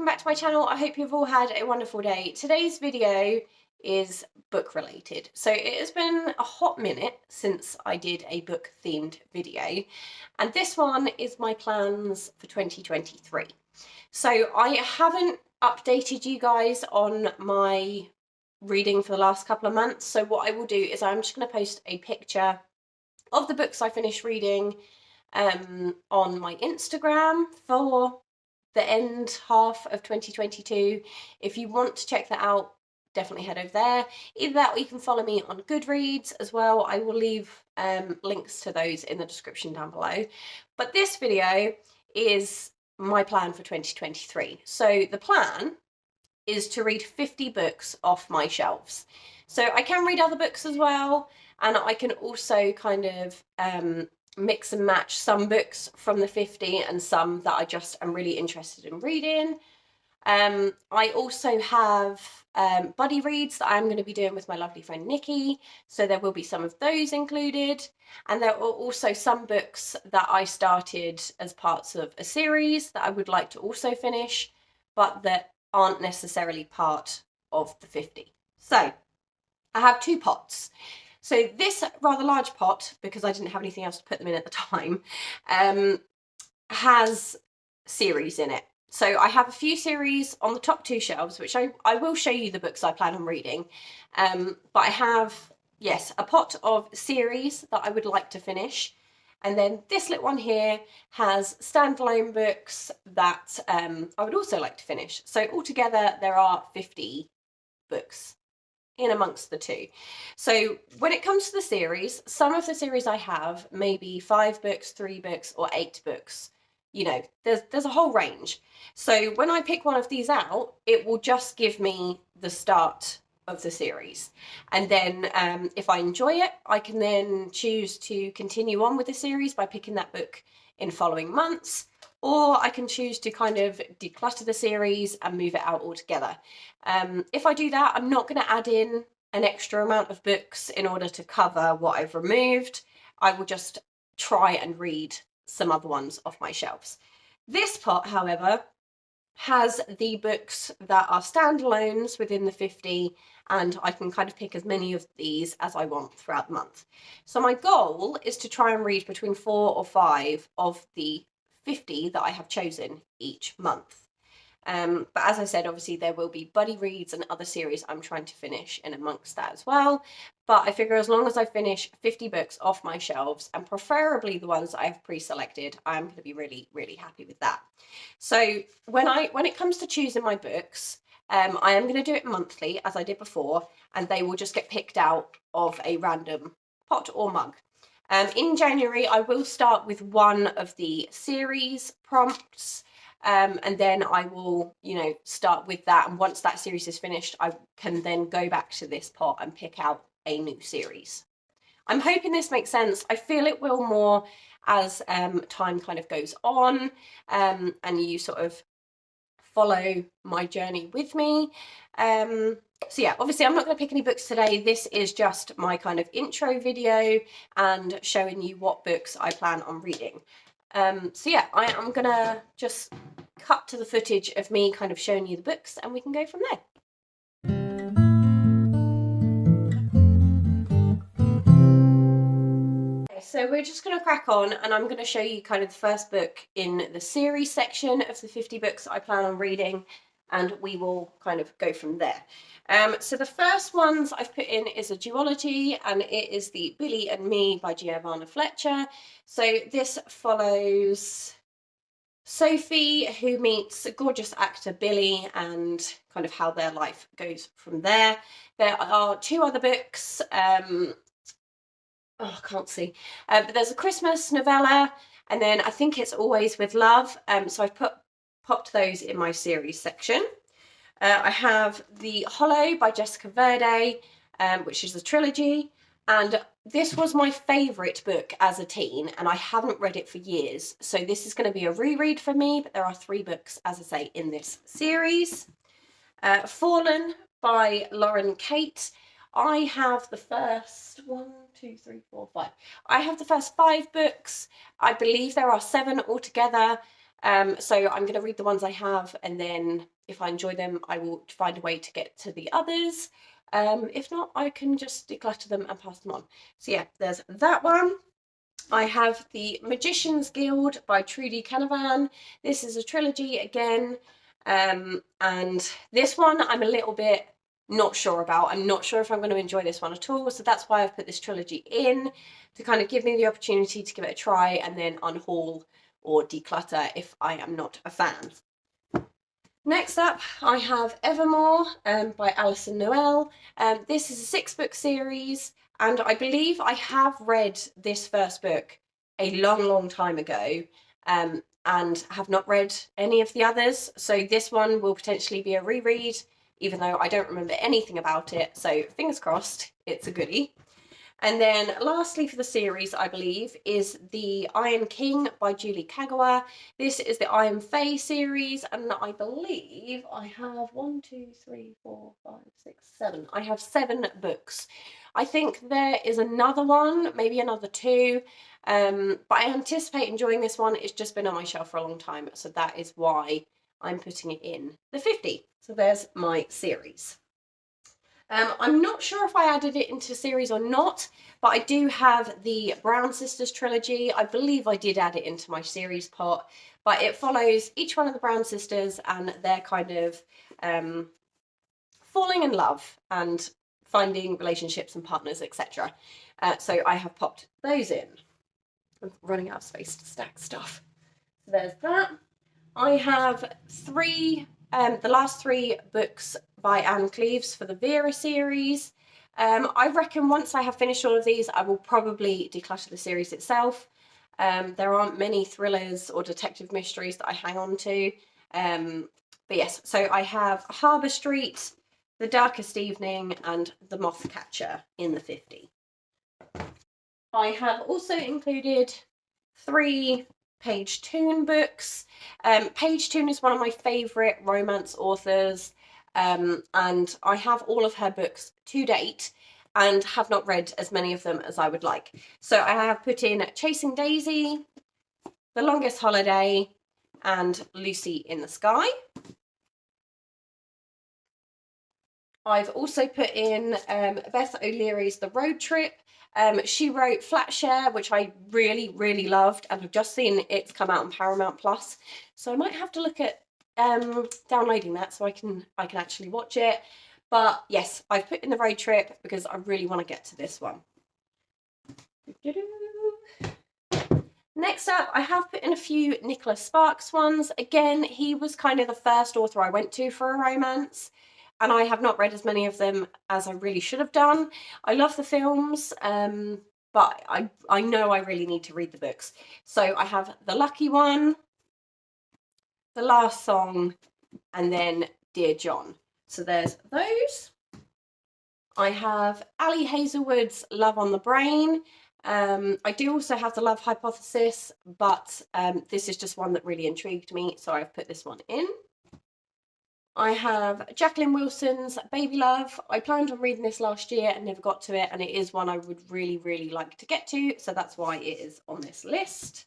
welcome back to my channel. I hope you've all had a wonderful day. Today's video is book related. So it has been a hot minute since I did a book themed video, and this one is my plans for 2023. So I haven't updated you guys on my reading for the last couple of months. So what I will do is I'm just going to post a picture of the books I finished reading on my Instagram for the end half of 2022. If you want to check that out, definitely head over there. Either that or you can follow me on Goodreads as well. I will leave links to those in the description down below. But this video is my plan for 2023. So the plan is to read 50 books off my shelves. So I can read other books as well, and I can also kind of mix and match some books from the 50 and some that I just am really interested in reading. I also have buddy reads that I'm going to be doing with my lovely friend Nikki, so there will be some of those included. And there are also some books that I started as parts of a series that I would like to also finish, but that aren't necessarily part of the 50. So I have two pots. So this rather large pot, because I didn't have anything else to put them in at the time, has series in it. So I have a few series on the top two shelves, which I will show you the books I plan on reading. But I have, yes, a pot of series that I would like to finish. And then this little one here has standalone books that I would also like to finish. So altogether there are 50 books in amongst the two. So when it comes to the series, some of the series I have maybe 5 books, 3 books, or 8 books. You know, there's a whole range. So when I pick one of these out, it will just give me the start of the series. And then if I enjoy it, I can then choose to continue on with the series by picking that book in following months, or I can choose to kind of declutter the series and move it out altogether. If I do that, I'm not going to add in an extra amount of books in order to cover what I've removed. I will just try and read some other ones off my shelves. This pot, however, has the books that are standalones within the 50, and I can kind of pick as many of these as I want throughout the month. So my goal is to try and read between 4 or 5 of the 50 that I have chosen each month. But as I said, obviously there will be buddy reads and other series I'm trying to finish in amongst that as well. But I figure as long as I finish 50 books off my shelves, and preferably the ones I have pre-selected, I'm going to be really, really happy with that. So when it comes to choosing my books, I am going to do it monthly as I did before, and they will just get picked out of a random pot or mug. In January, I will start with one of the series prompts. And then I will, start with that. And once that series is finished, I can then go back to this pot and pick out a new series. I'm hoping this makes sense. I feel it will more as time kind of goes on, and you sort of follow my journey with me. So yeah, obviously I'm not going to pick any books today. This is just my kind of intro video and showing you what books I plan on reading. So yeah, I am gonna just cut to the footage of me kind of showing you the books, and we can go from there. So we're just going to crack on, and I'm going to show you kind of the first book in the series section of the 50 books I plan on reading, and we will kind of go from there. So the first ones I've put in is a duology, and it is the Billy and Me by Giovanna Fletcher. So this follows Sophie, who meets a gorgeous actor Billy, and kind of how their life goes from there. There are 2 other books. I can't see. But there's a Christmas novella, and then I think it's Always with Love. So I've popped those in my series section. I have The Hollow by Jessica Verde, which is a trilogy. And this was my favourite book as a teen, and I haven't read it for years. So this is going to be a reread for me, but there are 3 books, as I say, in this series. Fallen by Lauren Kate. I have the first 1, 2, 3, 4, 5. I have the first 5 books. I believe there are 7 altogether. So I'm going to read the ones I have, and then if I enjoy them, I will find a way to get to the others. If not, I can just declutter them and pass them on. So yeah, there's that one. I have The Magician's Guild by Trudy Canavan. This is a trilogy again, and this one I'm a little bit not sure about. I'm not sure if I'm going to enjoy this one at all, so that's why I've put this trilogy in, to kind of give me the opportunity to give it a try and then unhaul or declutter if I am not a fan. Next up, I have Evermore by Alison Noel. This is a 6-book series, and I believe I have read this first book a long time ago, and have not read any of the others. So this one will potentially be a reread, even though I don't remember anything about it. So fingers crossed, it's a goodie. And then lastly for the series, I believe, is The Iron King by Julie Kagawa. This is the Iron Fae series, and I believe I have 1, 2, 3, 4, 5, 6, 7. I have 7 books. I think there is another one, maybe another 2, but I anticipate enjoying this one. It's just been on my shelf for a long time, so that is why I'm putting it in the 50. So there's my series. I'm not sure if I added it into series or not, but I do have the Brown Sisters trilogy. I believe I did add it into my series pot, but it follows each one of the Brown sisters and their kind of falling in love and finding relationships and partners, etc. So I have popped those in. I'm running out of space to stack stuff. So there's that. I have the last 3 books by Anne Cleeves for the Vera series. I reckon once I have finished all of these, I will probably declutter the series itself. There aren't many thrillers or detective mysteries that I hang on to. But yes, so I have Harbour Street, The Darkest Evening, and The Moth Catcher in the 50. I have also included 3 Paige Toon books. Paige Toon is one of my favourite romance authors, and I have all of her books to date and have not read as many of them as I would like. So I have put in Chasing Daisy, The Longest Holiday, and Lucy in the Sky. I've also put in Beth O'Leary's The Road Trip. She wrote Flatshare, which I really loved, and I've just seen it's come out on Paramount Plus, so I might have to look at downloading that so I can actually watch it. But yes, I've put in The Road Trip because I really want to get to this one. Next up, I have put in a few Nicholas Sparks ones. Again, he was kind of the first author I went to for a romance, and I have not read as many of them as I really should have done. I love the films, but I know I really need to read the books. So I have The Lucky One, The Last Song, and then Dear John. So there's those. I have Ali Hazelwood's Love on the Brain. I do also have The Love Hypothesis, but this is just one that really intrigued me, so I've put this one in. I have Jacqueline Wilson's Baby Love. I planned on reading this last year and never got to it, and it is one I would really like to get to, so that's why it is on this list.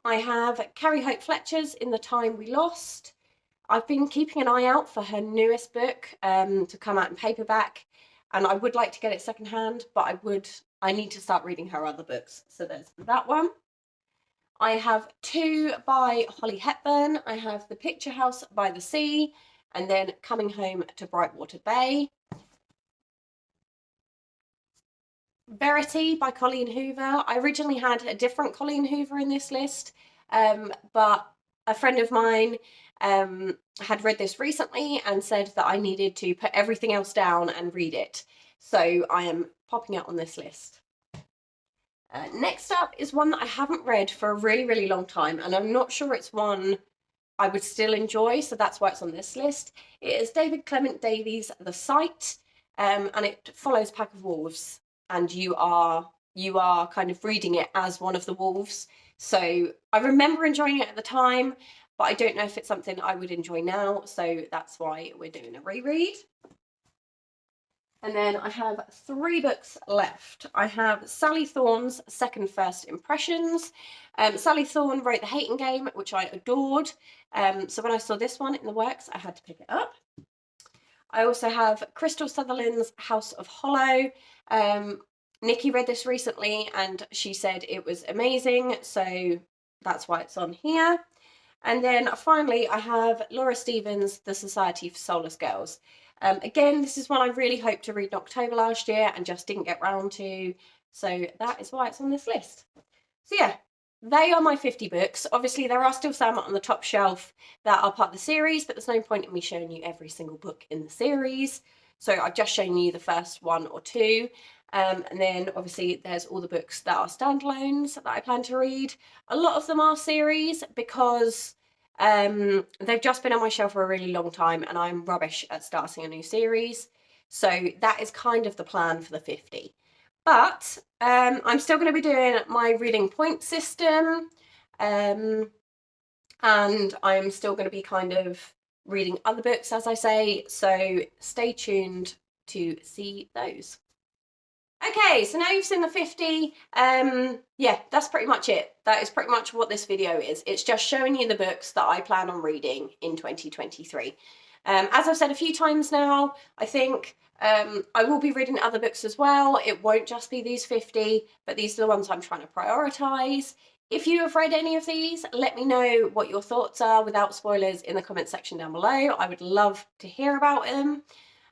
I have Carrie Hope Fletcher's In the Time We Lost. I've been keeping an eye out for her newest book to come out in paperback, and I would like to get it secondhand, but I need to start reading her other books, so there's that one. I have 2 by Holly Hepburn. I have The Picture House by the Sea, and then Coming Home to Brightwater Bay. Verity by Colleen Hoover. I originally had a different Colleen Hoover in this list, but a friend of mine had read this recently and said that I needed to put everything else down and read it. So I am popping it on this list. Next up is one that I haven't read for a really long time, and I'm not sure it's one I would still enjoy, so that's why it's on this list. It is David Clement Davies' The Sight, and it follows Pack of Wolves, and you are kind of reading it as one of the wolves. So I remember enjoying it at the time, but I don't know if it's something I would enjoy now, so that's why we're doing a reread. And then I have 3 books left. I have Sally Thorne's Second First Impressions. Sally Thorne wrote The Hating Game, which I adored. So when I saw this one in the works, I had to pick it up. I also have Crystal Sutherland's House of Hollow. Nikki read this recently and she said it was amazing, so that's why it's on here. And then finally, I have Laura Stevens' The Society for Soulless Girls. Again, this is one I really hoped to read in October last year and just didn't get round to, so that is why it's on this list. So yeah, they are my 50 books. Obviously, there are still some on the top shelf that are part of the series, but there's no point in me showing you every single book in the series. So I've just shown you the first 1 or 2. And then obviously there's all the books that are standalones that I plan to read. A lot of them are series because they've just been on my shelf for a really long time and I'm rubbish at starting a new series. So that is kind of the plan for the 50. But I'm still going to be doing my reading point system, and I'm still going to be kind of reading other books, as I say, so stay tuned to see those. Okay, so now you've seen the 50, yeah, that's pretty much it. That is pretty much what this video is. It's just showing you the books that I plan on reading in 2023. As I've said a few times now, I think I will be reading other books as well. It won't just be these 50, but these are the ones I'm trying to prioritise. If you have read any of these, let me know what your thoughts are without spoilers in the comment section down below. I would love to hear about them.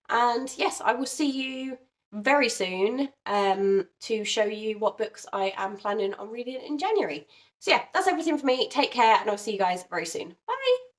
And yes, I will see you very soon to show you what books I am planning on reading in January. So yeah, that's everything for me. Take care and I'll see you guys very soon. Bye!